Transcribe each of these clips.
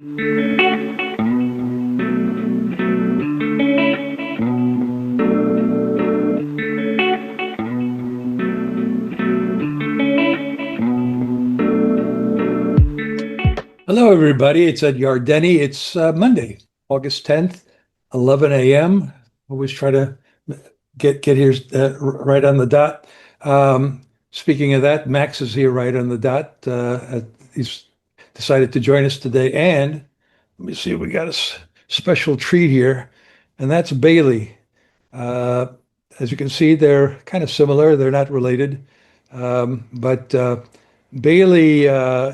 Hello, everybody. It's Ed Yardeni. It's Monday, August 10th, 11 a.m. Always try to get here right on the dot. Speaking of that, Max is here right on the dot. He's decided to join us today. And let me see, we got a special treat here, and that's Bailey. Uh, as you can see, they're kind of similar. They're not related. But Bailey,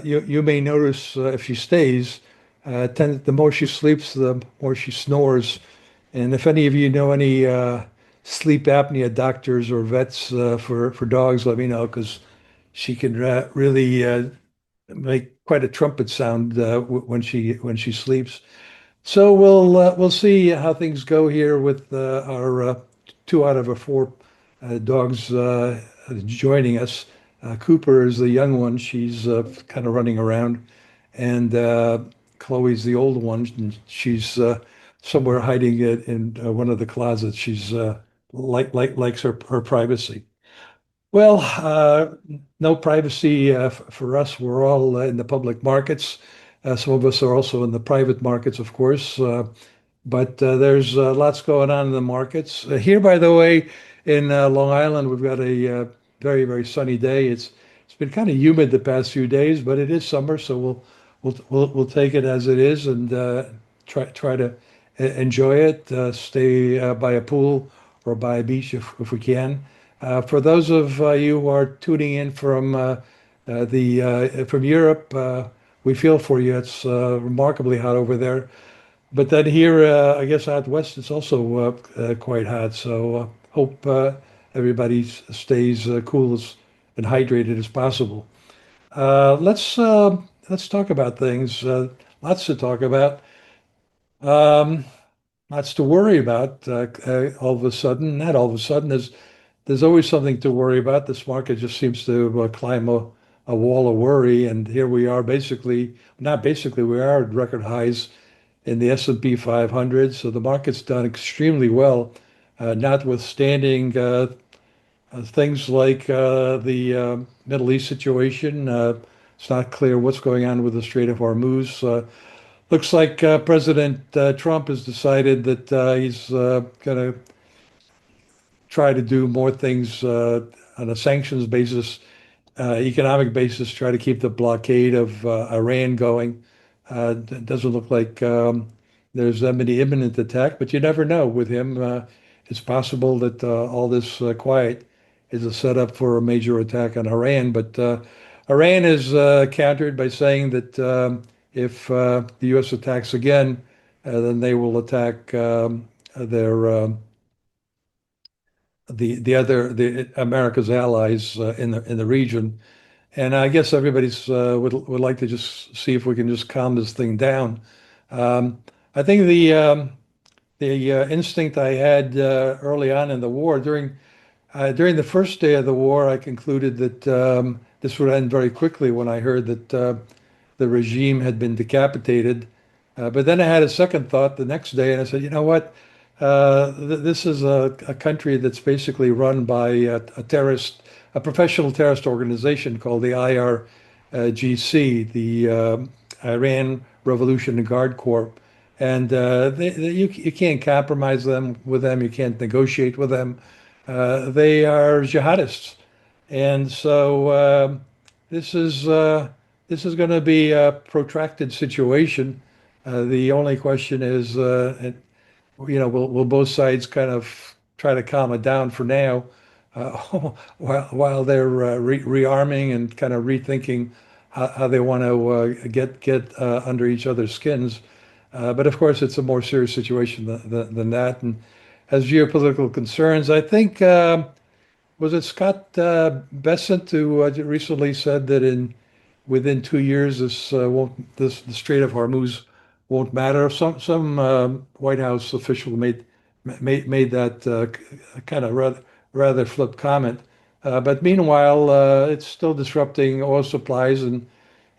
you may notice if she stays, the more she sleeps, the more she snores. And if any of you know any sleep apnea doctors or vets for dogs, let me know because she can really make quite a trumpet sound when she sleeps. So we'll see how things go here with our two out of our four dogs joining us. Cooper is the young one; she's kind of running around, and Chloe's the old one, and she's somewhere hiding it in one of the closets. She's likes her privacy. Well, no privacy for us. We're all in the public markets. Some of us are also in the private markets, of course. But there's lots going on in the markets. Here, by the way, in Long Island, we've got a very, very sunny day. It's been kind of humid the past few days, but it is summer, so we'll take it as it is and try to enjoy it. Stay by a pool or by a beach if we can. For those of you who are tuning in from Europe, we feel for you. It's remarkably hot over there. But then here, I guess out west, it's also quite hot. So hope everybody stays and hydrated as possible. Let's talk about things. Lots to talk about. Um, Lots to worry about. All of a sudden, not all of a sudden, there's always something to worry about. This market just seems to climb a wall of worry, and here we are, basically, not basically, we are at record highs in the S&P 500. So the market's done extremely well, notwithstanding things like the Middle East situation. It's not clear what's going on with the Strait of Hormuz. Looks like President Trump has decided that he's going to try to do more things on a sanctions basis, economic basis, try to keep the blockade of Iran going. It doesn't look like there's any imminent attack, but you never know with him. It's possible that all this quiet is a setup for a major attack on Iran. But Iran is countered by saying that if the U.S. attacks again, then they will attack their the America's allies in the region. And I guess everybody's would like to just see if we can just calm this thing down. I think the instinct I had early on in the war during the first day of the war, I concluded that this would end very quickly when I heard that the regime had been decapitated. But then I had a second thought the next day, and I said, you know what? This is a country that's basically run by a professional terrorist organization called the IRGC, the Iran Revolution Guard Corps. And you can't compromise with them. You can't negotiate with them. They are jihadists. And so this is going to be a protracted situation. The only question is, will both sides kind of try to calm it down for now, uh, while they're rearming and kind of rethinking how they want to get under each other's skins. But of course, it's a more serious situation than that. And as geopolitical concerns, I think was it Scott Bessent who recently said that in within 2 years this the Strait of Hormuz won't matter. Some White House official made that kind of rather flip comment. But meanwhile, it's still disrupting oil supplies, and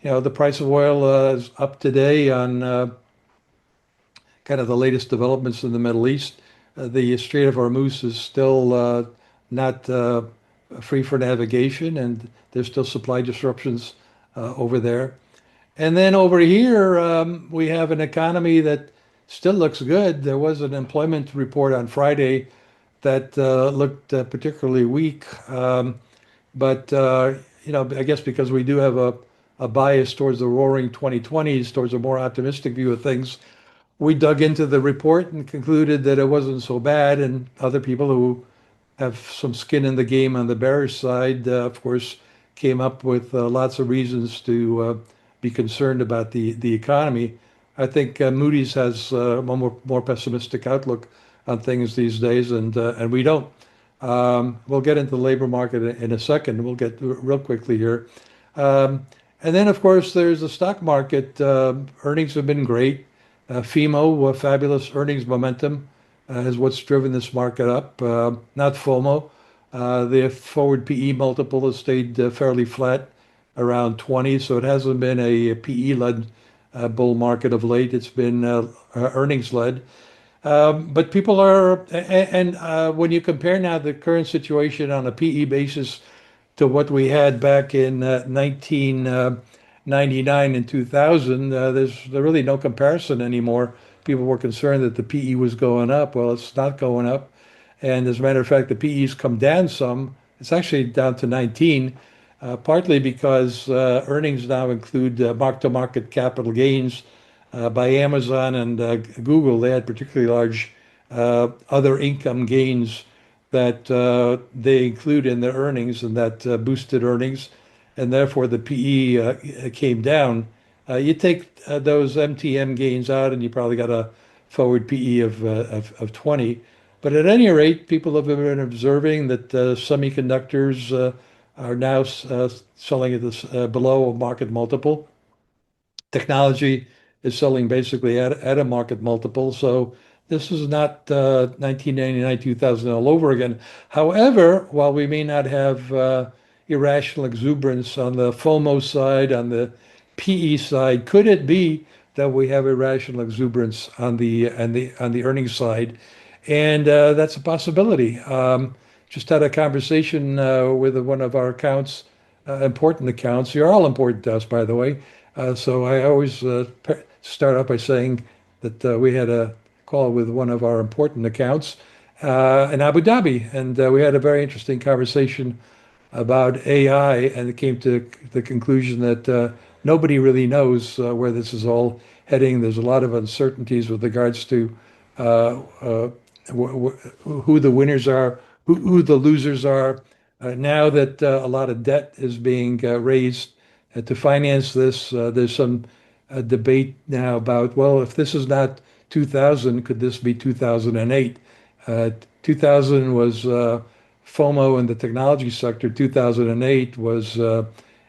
The price of oil is up today on kind of the latest developments in the Middle East. The Strait of Hormuz is still not free for navigation, and there's still supply disruptions over there. And then over here, we have an economy that still looks good. There was an employment report on Friday that looked particularly weak. But I guess because we do have a bias towards the roaring 2020s, towards a more optimistic view of things, we dug into the report and concluded that it wasn't so bad. And other people who have some skin in the game on the bearish side, of course, came up with lots of reasons to be concerned about the economy. I think Moody's has a more pessimistic outlook on things these days, and we don't. We'll get into the labor market in a second. We'll get to it real quickly here. And then, of course, there's the stock market. Earnings have been great. FIMO, fabulous earnings momentum, is what's driven this market up, not FOMO. The forward PE multiple has stayed fairly flat around 20, so it hasn't been a PE-led bull market of late. It's been earnings-led. But people are, and when you compare now the current situation on a PE basis to what we had back in 1999 and 2000, there's really no comparison anymore. People were concerned that the PE was going up. Well, it's not going up. And as a matter of fact, the PE's come down some. It's actually down to 19, partly because earnings now include mark-to-market capital gains by Amazon and Google. They had particularly large other income gains that they include in their earnings, and that boosted earnings, and therefore the PE came down. You take those MTM gains out, and you probably got a forward PE of 20. But at any rate, people have been observing that semiconductors are now selling at this below a market multiple. Technology is selling basically at a market multiple. So this is not 1999, 2000 all over again. However, while we may not have irrational exuberance on the FOMO side, on the PE side, could it be that we have irrational exuberance on the earnings side? And that's a possibility. Just had a conversation with one of our accounts, important accounts. You're all important to us, by the way. So I always start out by saying that we had a call with one of our important accounts in Abu Dhabi, and we had a very interesting conversation about AI, and it came to the conclusion that nobody really knows where this is all heading. There's a lot of uncertainties with regards to uh, uh, who the winners are, who the losers are. Now that a lot of debt is being raised to finance this, there's some debate now about, well, if this is not 2000, could this be 2008? 2000 was FOMO in the technology sector. 2008 was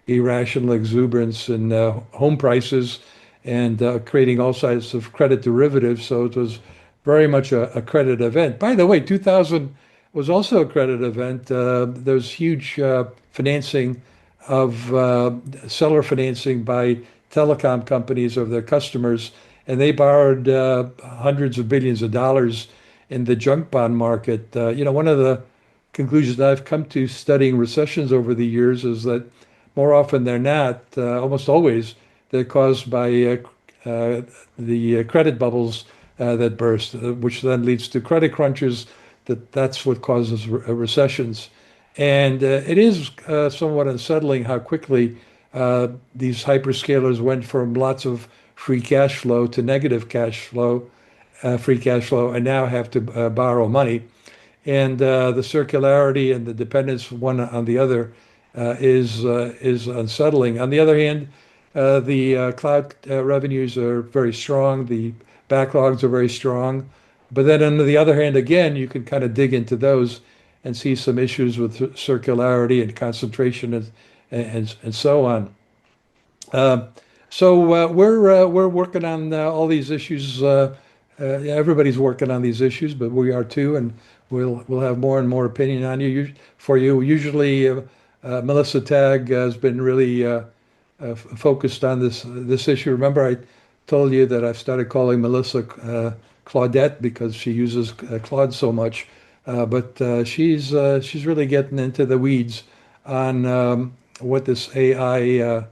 irrational exuberance in home prices and creating all sorts of credit derivatives. So it was very much a credit event. By the way, 2000 was also a credit event. There's huge financing of seller financing by telecom companies of their customers, and they borrowed hundreds of billions of dollars in the junk bond market. One of the conclusions that I've come to studying recessions over the years is that more often than not, almost always, they're caused by the credit bubbles that burst, which then leads to credit crunches. That's what causes recessions. And it is somewhat unsettling how quickly these hyperscalers went from lots of free cash flow to negative cash flow, free cash flow, and now have to borrow money. And the circularity and the dependence one on the other is unsettling. On the other hand, the cloud revenues are very strong. The backlogs are very strong. But then on the other hand, again, you can kind of dig into those and see some issues with circularity and concentration and so on. Uh, so we're working on all these issues. Yeah, everybody's working on these issues, but we are too, and we'll have more and more opinion on you for you. Usually, Melissa Tagg has been really focused on this issue. Remember, I told you that I've started calling Melissa Claudette because she uses Claude so much, but she's really getting into the weeds on what this AI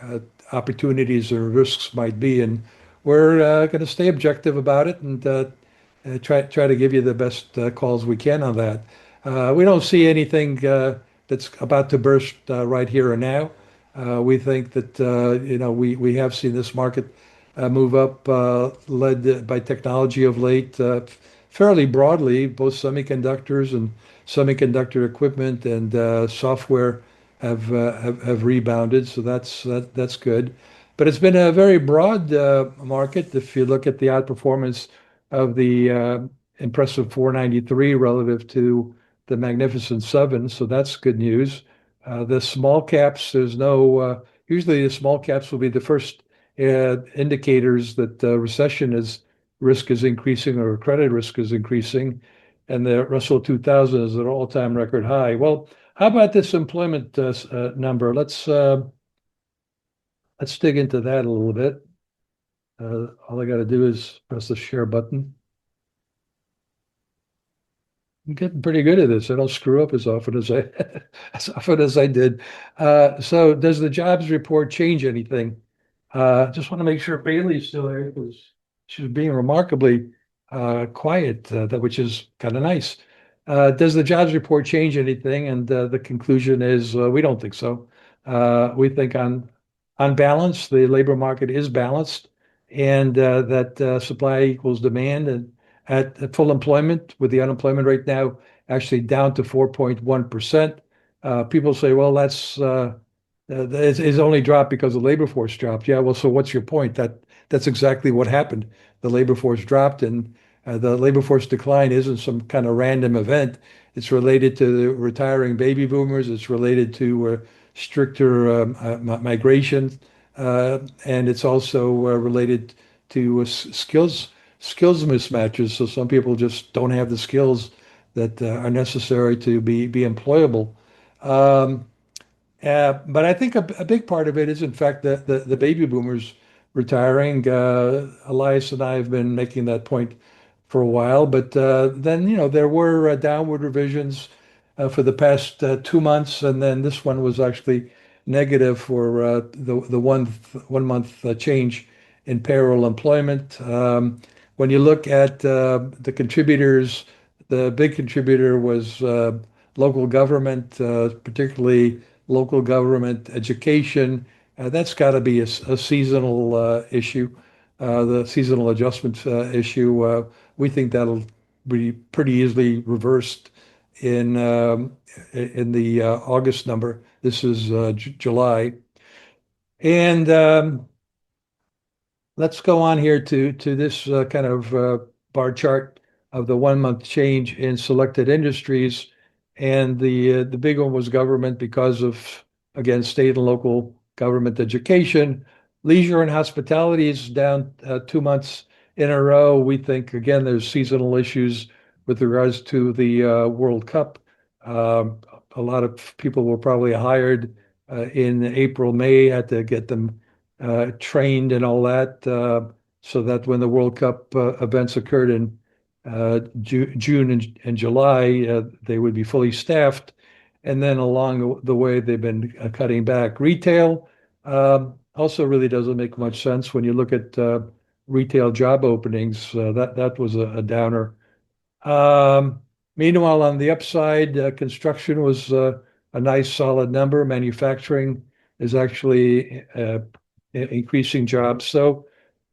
uh, opportunities or risks might be, and we're going to stay objective about it and try to give you the best calls we can on that. We don't see anything that's about to burst right here and now. We think that we have seen this market move up, led by technology of late, fairly broadly, both semiconductors and semiconductor equipment and software have rebounded, so that's good. But it's been a very broad market. If you look at the outperformance of the impressive 493 relative to the Magnificent Seven, so that's good news. The small caps, there's no, usually the small caps will be the first indicators that recession is risk is increasing or credit risk is increasing, and the Russell 2000 is at an all-time record high. Well, how about this employment number? Let's dig into that a little bit. All I got to do is press the share button. I'm getting pretty good at this. I don't screw up as often as I as often as I did. So does the jobs report change anything? Just want to make sure Bailey's still there because she's being remarkably quiet, which is kind of nice. Does the jobs report change anything? And the conclusion is we don't think so. We think on balance, the labor market is balanced, and that supply equals demand, and at full employment, with the unemployment rate now actually down to 4.1%. People say, well, it's only dropped because the labor force dropped. Yeah, well, so what's your point? That's exactly what happened. The labor force dropped, and the labor force decline isn't some kind of random event. It's related to the retiring baby boomers. It's related to stricter migration, and it's also related to skills mismatches. So some people just don't have the skills that are necessary to be employable. Um, but I think a big part of it is, in fact, the baby boomers retiring. Elias and I have been making that point for a while, but then, there were downward revisions for the past 2 months, and then this one was actually negative for the 1 month change in payroll employment. When you look at the contributors, the big contributor was local government, particularly local government education. That's got to be a seasonal issue, the seasonal adjustment issue. We think that'll be pretty easily reversed in the August number. This is July, and let's go on here to this kind of bar chart of the 1 month change in selected industries, and the big one was government because of, again, state and local government education. Leisure and hospitality is down 2 months in a row. We think, again, there's seasonal issues with regards to the World Cup. Um, a lot of people were probably hired in April, May, had to get them trained and all that, so that when the World Cup events occurred in June and July, they would be fully staffed. And then along the way, they've been cutting back. Retail also really doesn't make much sense when you look at retail job openings. That was a downer. Um, Meanwhile, on the upside, construction was a nice solid number. Manufacturing is actually increasing jobs. So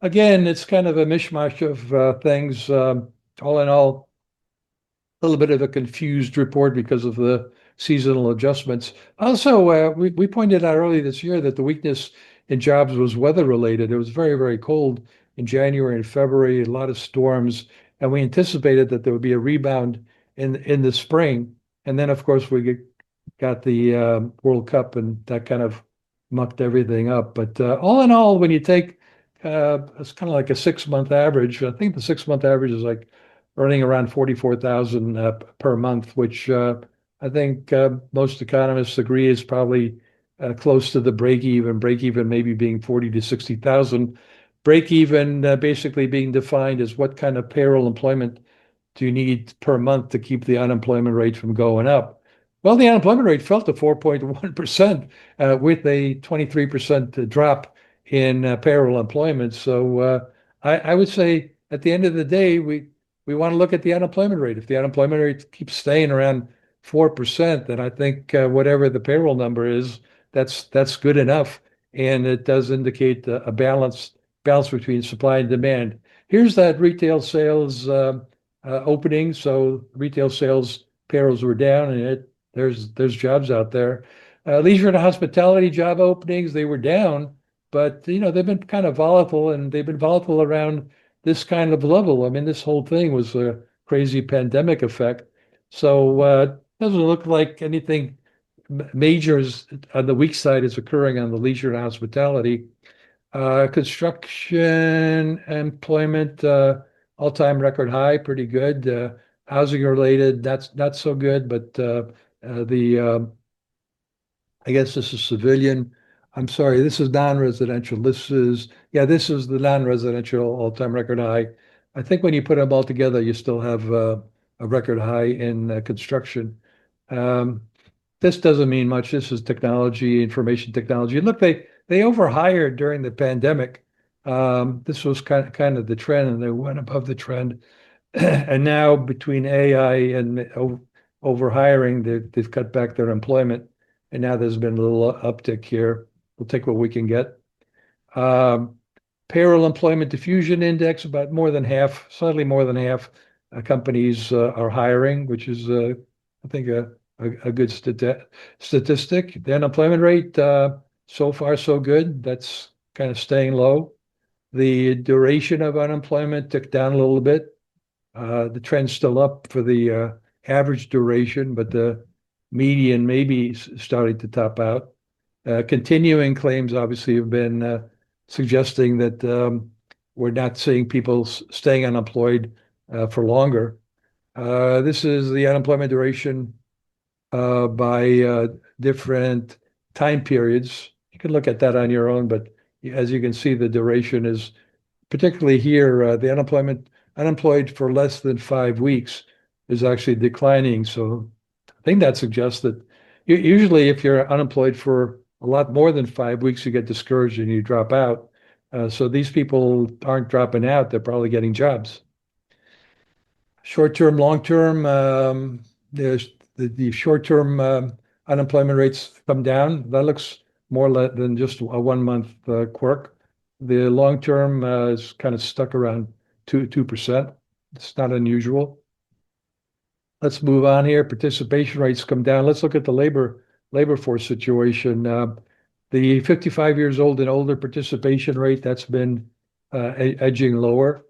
again, it's kind of a mishmash of things. All in all, a little bit of a confused report because of the seasonal adjustments. Also, we pointed out early this year that the weakness in jobs was weather related. It was very, very cold in January and February, a lot of storms, and we anticipated that there would be a rebound in the spring. And then, of course, got the World Cup, and that kind of mucked everything up. But all in all, when you take it's kind of like a 6 month average. I think the 6 month average is like earning around 44,000 per month, which I think most economists agree is probably close to the break even maybe being 40 to 60,000. Break even basically being defined as what kind of payroll employment do you need per month to keep the unemployment rate from going up? Well, the unemployment rate fell to 4.1% with a 23% drop in payroll employment. So I would say at the end of the day, we want to look at the unemployment rate. If the unemployment rate keeps staying around 4%, then I think whatever the payroll number is, that's good enough, and it does indicate a balance between supply and demand. Here's that retail sales opening. So retail sales payrolls were down, and there's jobs out there. Leisure and hospitality job openings, they were down, but they've been kind of volatile, and they've been volatile around this kind of level. I mean, this whole thing was a crazy pandemic effect. So doesn't look like anything major on the weak side is occurring on the leisure and hospitality. Construction employment, all-time record high, pretty good. Housing related, that's not so good, but the I guess this is civilian. I'm sorry, this is non-residential. This is the non-residential all-time record high. I think when you put them all together, you still have a record high in construction. Um, this doesn't mean much. This is technology, information technology. Look, they overhired during the pandemic. This was kind of the trend, and they went above the trend. And now between AI and overhiring, they've cut back their employment, and now there's been a little uptick here. We'll take what we can get. Um, Payroll employment diffusion index, about more than half, slightly more than half companies are hiring, which is, I think, a good statistic. The unemployment rate, so far so good. That's kind of staying low. The duration of unemployment ticked down a little bit. The trend's still up for the average duration, but the median may be starting to top out. Continuing claims obviously have been suggesting that we're not seeing people staying unemployed for longer. This is the unemployment duration by different time periods. You can look at that on your own, but as you can see, the duration is particularly here, the unemployed for less than 5 weeks is actually declining. So I think that suggests that usually if you're unemployed for a lot more than 5 weeks, you get discouraged and you drop out. So these people aren't dropping out, they're probably getting jobs. Short term, long term, there's the short term unemployment rates come down. That looks more than just a 1 month quirk. The long term is kind of stuck around 2%. It's not unusual. Let's move on here. Participation rates come down. Let's look at the labor force situation. The 55 years old and older participation rate, that's been edging lower.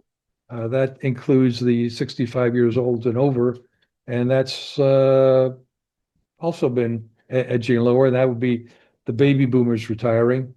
That includes the 65 years old and over, and that's also been edging lower. That would be the baby boomers retiring.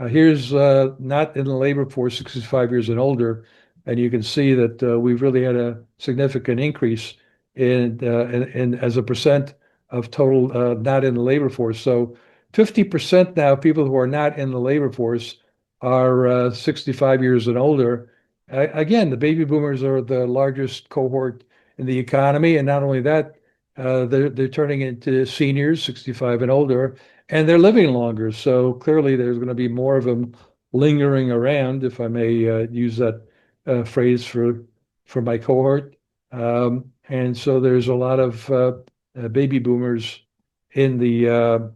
Here's not in the labor force, 65 years and older, and you can see that we've really had a significant increase in as a percent of total not in the labor force. So 50% now, people who are not in the labor force are 65 years and older. Again, the baby boomers are the largest cohort in the economy, and not only that, they're turning into seniors, 65 and older, and they're living longer. So clearly, there's going to be more of them lingering around, if I may use that phrase for my cohort. And so there's a lot of baby boomers in the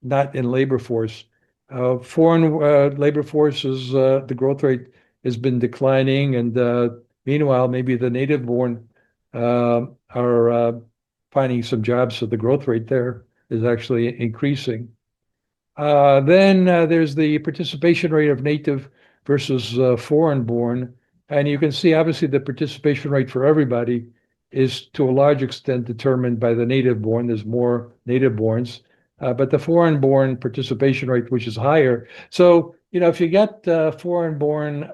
not in labor force. Foreign labor force is the growth rate has been declining, and meanwhile, maybe the native born are finding some jobs, so the growth rate there is actually increasing. Then there's the participation rate of native versus foreign born. And you can see, obviously, the participation rate for everybody is to a large extent determined by the native born. There's more native borns, but the foreign born participation rate, which is higher. So, if you get foreign born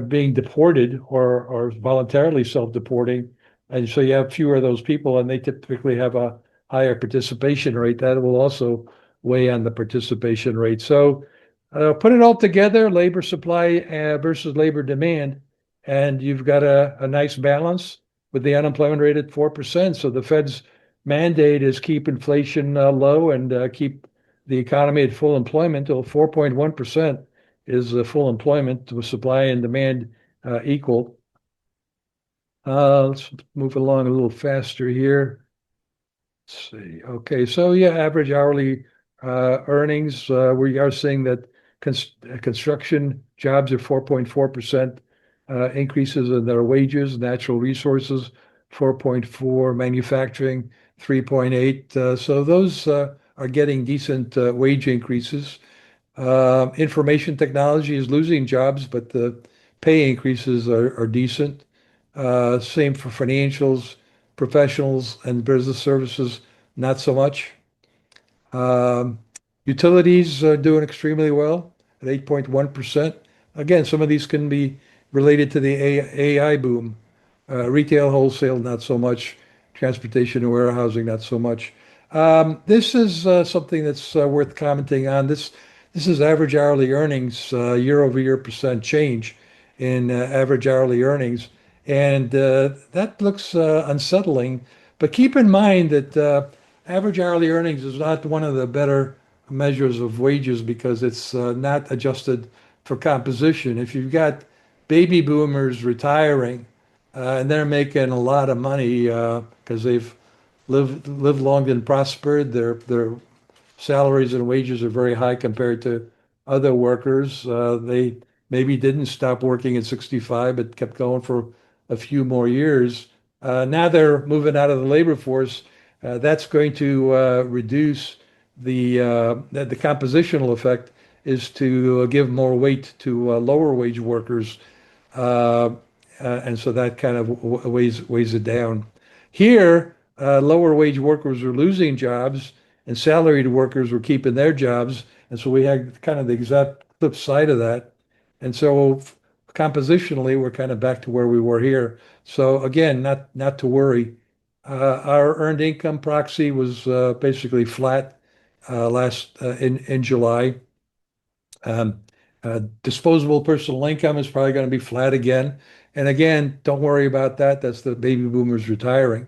being deported or voluntarily self-deporting, and so you have fewer of those people, and they typically have a higher participation rate, that will also weigh on the participation rate. So put it all together, labor supply versus labor demand, and you've got a nice balance with the unemployment rate at 4%. So the Fed's mandate is keep inflation low and keep the economy at full employment. Till 4.1% is full employment with supply and demand equal. Let's move along a little faster here. Let's see. Okay, so yeah, average hourly earnings. We are seeing that construction jobs are 4.4% increases in their wages, natural resources 4.4, manufacturing 3.8. So those are getting decent wage increases. Information technology is losing jobs, but the pay increases are decent. Same for financials, professionals, and business services, not so much. Um, Utilities are doing extremely well at 8.1%. Again, some of these can be related to the AI boom. Retail, wholesale, not so much. Transportation and warehousing, not so much. This is something that's worth commenting on. This is average hourly earnings, year-over-year percent change in average hourly earnings, and that looks unsettling. But keep in mind that average hourly earnings is not one of the better measures of wages because it's not adjusted for composition. If you've got baby boomers retiring and they're making a lot of money because they've lived long and prospered, their salaries and wages are very high compared to other workers. They maybe didn't stop working at 65, but kept going for a few more years. Now they're moving out of the labor force. That's going to reduce the compositional effect is to give more weight to lower wage workers, uh, and so that kind of weighs it down. Here, lower wage workers are losing jobs, and salaried workers were keeping their jobs, and so we had kind of the exact flip side of that. And so compositionally, we're kind of back to where we were here. So again, not to worry. Our earned income proxy was basically flat last in July. Um, Disposable personal income is probably going to be flat again. And again, don't worry about that. That's the baby boomers retiring.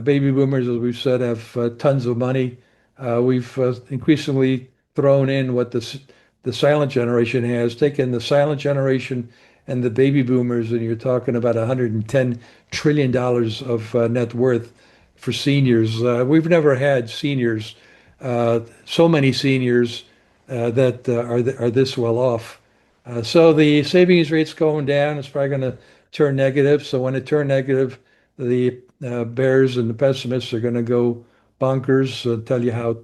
Baby boomers, as we've said, have tons of money. We've increasingly thrown in what the silent generation has, taken the silent generation and the baby boomers, and you're talking about $110 trillion of net worth for seniors. We've never had seniors, so many seniors that are this well off. So the savings rate's going down. It's probably going to turn negative. So when it turns negative, the bears and the pessimists are going to go bonkers, tell you how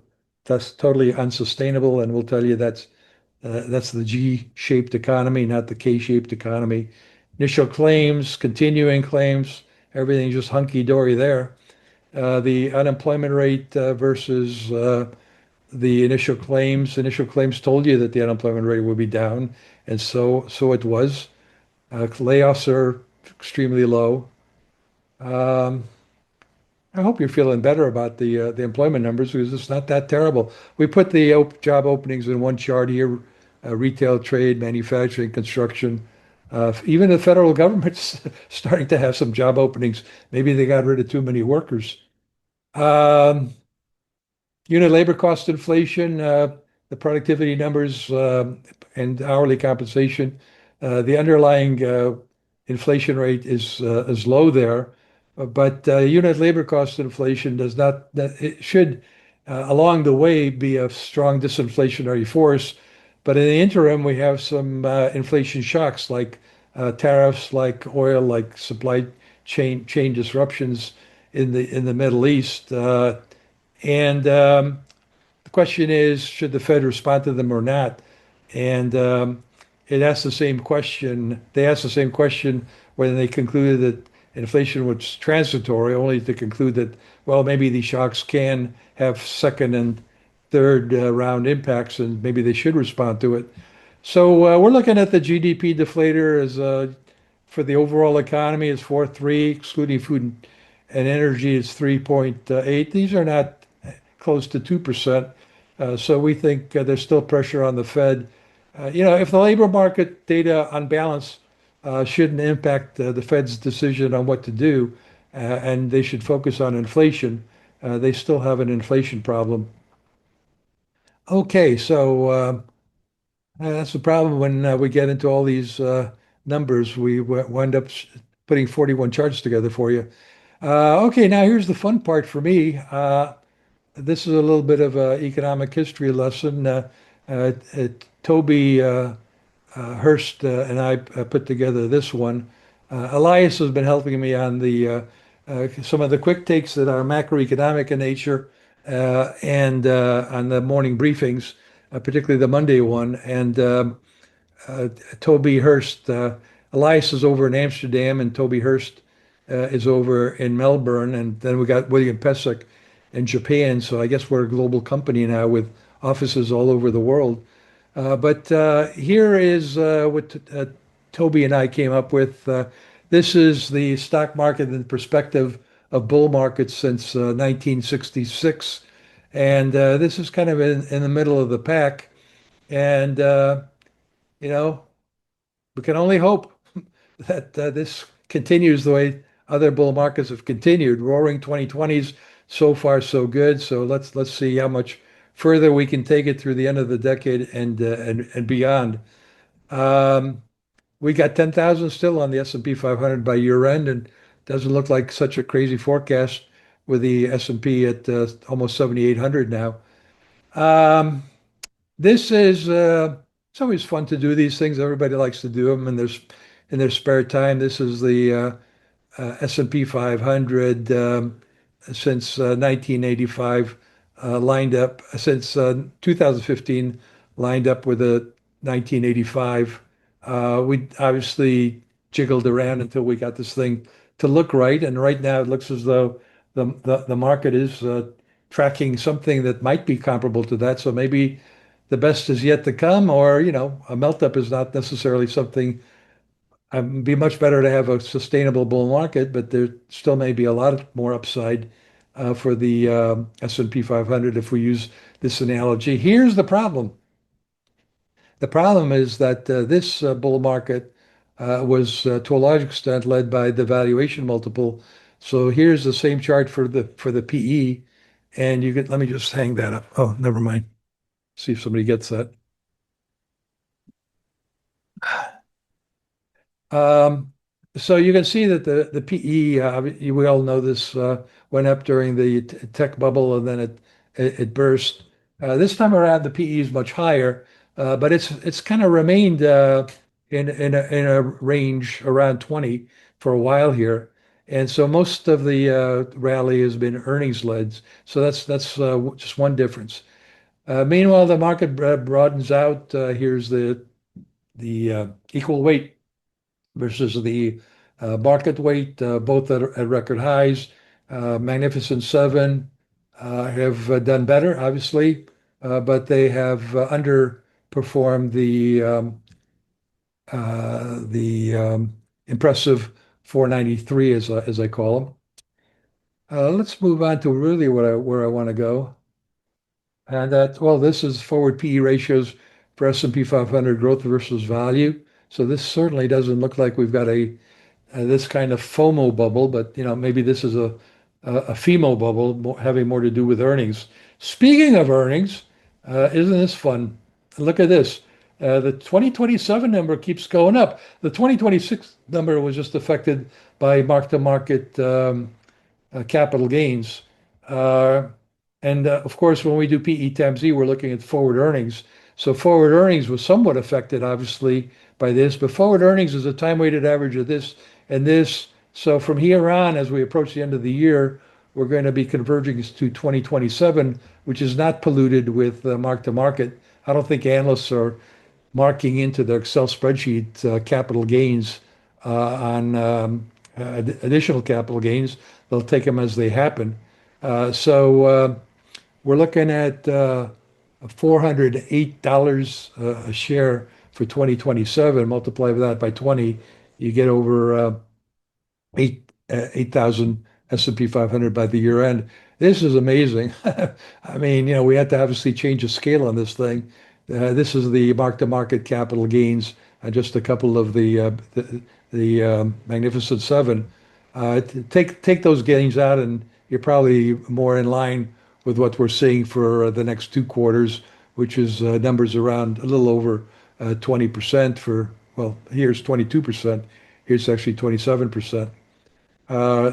that's totally unsustainable, and we'll tell you that's the G-shaped economy, not the K-shaped economy. Initial claims, continuing claims, everything's just hunky-dory there. The unemployment rate versus the initial claims told you that the unemployment rate would be down, and so it was. Layoffs are extremely low. Um, I hope you're feeling better about the employment numbers because it's not that terrible. We put the job openings in one chart here: retail, trade, manufacturing, construction. Even the federal government's starting to have some job openings. Maybe they got rid of too many workers. Um, Unit labor cost inflation, the productivity numbers, and hourly compensation. The underlying inflation rate is low there, but unit labor cost inflation does not, that it should along the way be a strong disinflationary force. But in the interim, we have some inflation shocks like tariffs, like oil, like supply chain disruptions in the Middle East. And The question is, should the Fed respond to them or not? And it asked the same question. They asked the same question when they concluded that inflation was transitory, only to conclude that, well, maybe these shocks can have second and third round impacts, and maybe they should respond to it. So we're looking at the GDP deflator as for the overall economy is 4.3, excluding food and energy is 3.8. These are not close to 2%. So we think there's still pressure on the Fed. If the labor market data on balance shouldn't impact the Fed's decision on what to do, and they should focus on inflation, they still have an inflation problem. Okay, so that's the problem when we get into all these numbers. We wind up putting 41 charts together for you. Okay, now here's the fun part for me. This is a little bit of an economic history lesson. Toby Hurst and I put together this one. Elias has been helping me on the some of the quick takes that are macroeconomic in nature and on the morning briefings, particularly the Monday one. And uh, Toby Hurst, Elias is over in Amsterdam, and Toby Hurst is over in Melbourne. And then we got William Pesek in Japan. So I guess we're a global company now with offices all over the world. But here is what Toby and I came up with. This is the stock market in perspective of bull markets since 1966. And this is kind of in the middle of the pack. And, you know, we can only hope that this continues the way other bull markets have continued. Roaring 2020s, so far so good. So let's see how much further we can take it through the end of the decade and beyond. Um, we got 10,000 still on the S&P 500 by year end, and doesn't look like such a crazy forecast with the S&P at almost 7,800 now. Um, this is it's always fun to do these things. Everybody likes to do them, and there's in their spare time. This is the S&P 500 since 1985 lined up since 2015 lined up with a 1985. We obviously jiggled around until we got this thing to look right, and right now it looks as though the market is tracking something that might be comparable to that. So maybe the best is yet to come, or a melt up is not necessarily something. It'd be much better to have a sustainable bull market, but there still may be a lot more upside for the S&P 500 if we use this analogy. Here's the problem. The problem is that this bull market was to a large extent led by the valuation multiple. So here's the same chart for the PE, and you can let me just hang that up. Oh, never mind. See if somebody gets that. Um, so you can see that the PE, we all know this, went up during the tech bubble and then it burst. This time around, the PE is much higher, but it's kind of remained in a range around 20 for a while here. And so most of the rally has been earnings led. So that's just one difference. Meanwhile, the market broadens out. Here's the equal weight versus the market weight, both at record highs. Magnificent Seven have done better, obviously, but they have underperformed the impressive 493, as I call them. Let's move on to really where I want to go. And well, this is forward PE ratios for S&P 500 growth versus value. So this certainly doesn't look like we've got this kind of FOMO bubble, but maybe this is a FEMO bubble, having more to do with earnings. Speaking of earnings, isn't this fun? Look at this. The 2027 number keeps going up. The 2026 number was just affected by mark-to-market capital gains. Uh, and of course, when we do PE times E, we're looking at forward earnings. So forward earnings was somewhat affected, obviously, by this, but forward earnings is a time-weighted average of this and this. So from here on, as we approach the end of the year, we're going to be converging to 2027, which is not polluted with mark-to-market. I don't think analysts are marking into their Excel spreadsheet capital gains on additional capital gains. They'll take them as they happen. So we're looking at $408 a share for 2027. Multiply that by 20, you get over 8,000 S&P 500 by the year end. This is amazing. I mean, we had to obviously change the scale on this thing. This is the mark-to-market capital gains, just a couple of the Magnificent Seven. Take those gains out, and you're probably more in line with what we're seeing for the next 2 quarters, which is numbers around a little over 20% for, well, here's 22%. Here's actually 27%.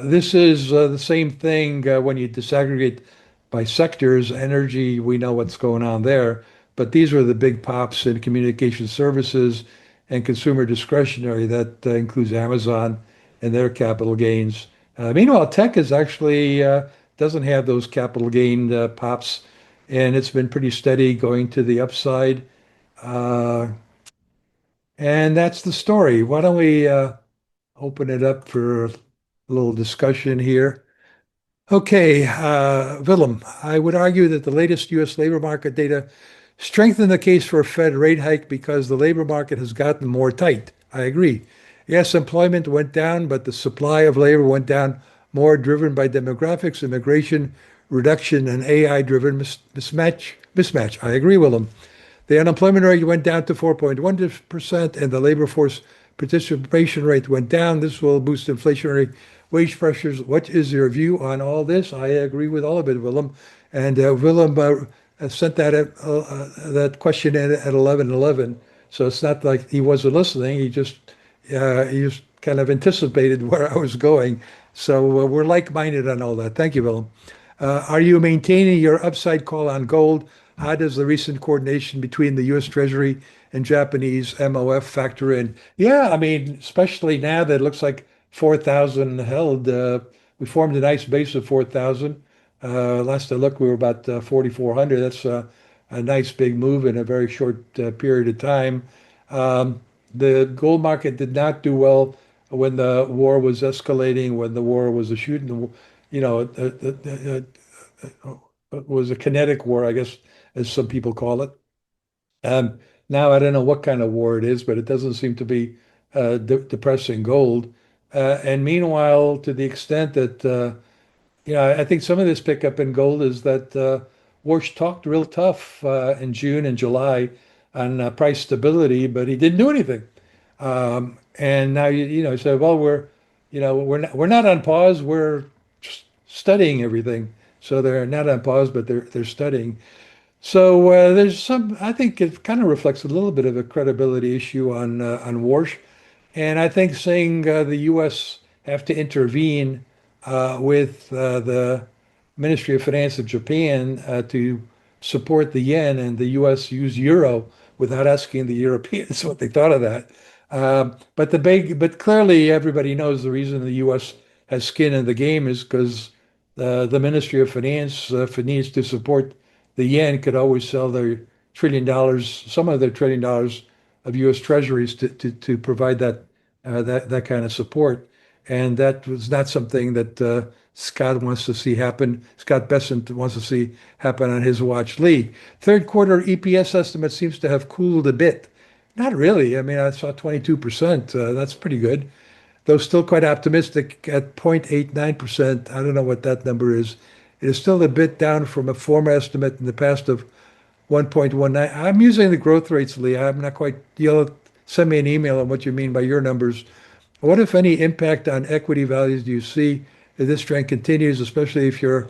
This is the same thing when you disaggregate by sectors. Energy, we know what's going on there, but these were the big pops in communication services and consumer discretionary. That includes Amazon and their capital gains. Meanwhile, tech is actually doesn't have those capital gain pops, and it's been pretty steady going to the upside. Uh, and that's the story. Why don't we open it up for a little discussion here? Okay, Willem, I would argue that the latest U.S. labor market data strengthen the case for a Fed rate hike because the labor market has gotten more tight. I agree. Yes, employment went down, but the supply of labor went down more, driven by demographics, immigration, reduction, and AI-driven mismatch. I agree, Willem. The unemployment rate went down to 4.1%, and the labor force participation rate went down. This will boost inflationary wage pressures. What is your view on all this? I agree with all of it, Willem. And Willem sent that question in at 11:11. So it's not like he wasn't listening. He just kind of anticipated where I was going. So we're like-minded on all that. Thank you, Willem. Are you maintaining your upside call on gold? How does the recent coordination between the U.S. Treasury and Japanese MOF factor in? Yeah, I mean, especially now that it looks like 4,000 held. We formed a nice base of 4,000. Last I looked, we were about 4,400. That's a nice big move in a very short period of time. Um, the gold market did not do well when the war was escalating, when the war was a shooting, it was a kinetic war, I guess, as some people call it. Now I don't know what kind of war it is, but it doesn't seem to be depressing gold. And meanwhile, to the extent that I think some of this pickup in gold is that Warsh talked real tough in June and July on price stability, but he didn't do anything. And now you say, well, we're not on pause. We're just studying everything. So they're not on pause, but they're studying. So there's some. I think it kind of reflects a little bit of a credibility issue on Warsh, and I think saying the U.S. have to intervene with the Ministry of Finance of Japan to support the yen, and the U.S. use euro without asking the Europeans what they thought of that. But clearly everybody knows the reason the U.S. has skin in the game is because the Ministry of Finance, if it needs to support the yen, could always sell their $1 trillion, some of their $1 trillion of U.S. Treasuries to provide that kind of support. And that was not something that Scott wants to see happen. Scott Bessent wants to see happen on his watch. Lee, third quarter EPS estimate seems to have cooled a bit. Not really. I mean, I saw 22%. That's pretty good, though still quite optimistic at 0.89%. I don't know what that number is. It is still a bit down from a former estimate in the past of 1.19. I'm using the growth rates, Lee. I'm not quite, you'll send me an email on what you mean by your numbers. What, if any, impact on equity values do you see if this trend continues, especially if you're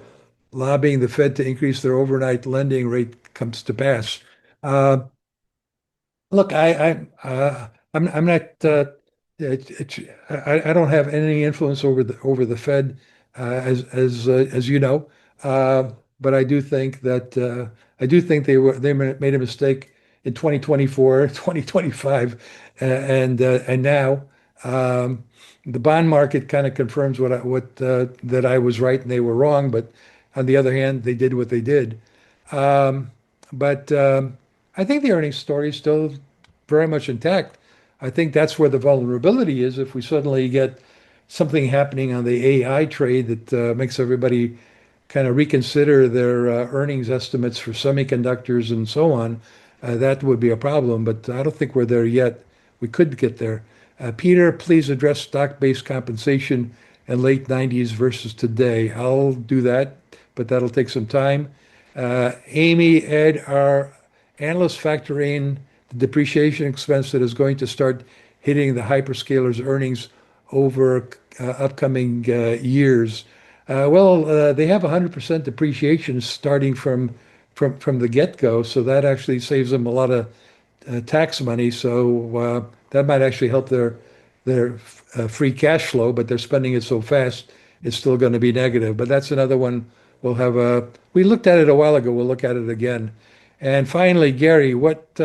lobbying the Fed to increase their overnight lending rate comes to pass? Uh, Look, I'm not. It's I don't have any influence over the Fed, as you know. But I do think they made a mistake in 2024, 2025, and now the bond market kind of confirms what that I was right and they were wrong. But on the other hand, they did what they did. Um, but I think the earnings story is still very much intact. I think that's where the vulnerability is. If we suddenly get something happening on the AI trade that makes everybody kind of reconsider their earnings estimates for semiconductors and so on, that would be a problem. But I don't think we're there yet. We could get there. Peter, please address stock-based compensation and late 90s versus today. I'll do that, but that'll take some time. Amy, Ed, our analysts factor in the depreciation expense that is going to start hitting the hyperscalers' earnings over upcoming years. They have 100% depreciation starting from the get-go, so that actually saves them a lot of tax money. So that might actually help their free cash flow, but they're spending it so fast, it's still going to be negative. But that's another one we'll have a. We looked at it a while ago. We'll look at it again. And finally, Gary, what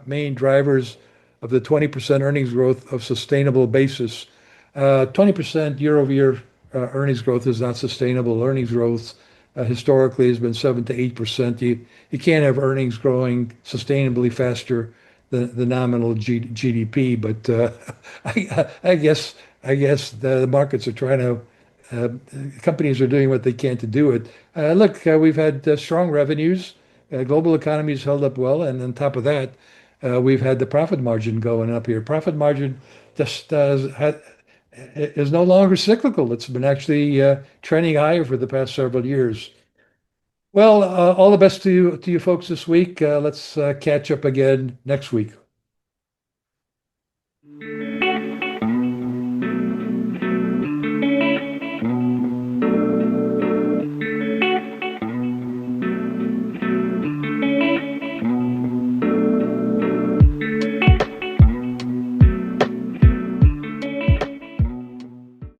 main drivers of the 20% earnings growth of sustainable basis? 20% year-over-year earnings growth is not sustainable. Earnings growth historically has been 7 to 8%. You can't have earnings growing sustainably faster than the nominal GDP. But I guess the markets are trying to. Uh, Companies are doing what they can to do it. Look, we've had strong revenues. Global economy's held up well, and on top of that, we've had the profit margin going up here. Profit margin just is no longer cyclical. It's been actually trending higher for the past several years. Well, all the best to you folks this week. Let's catch up again next week.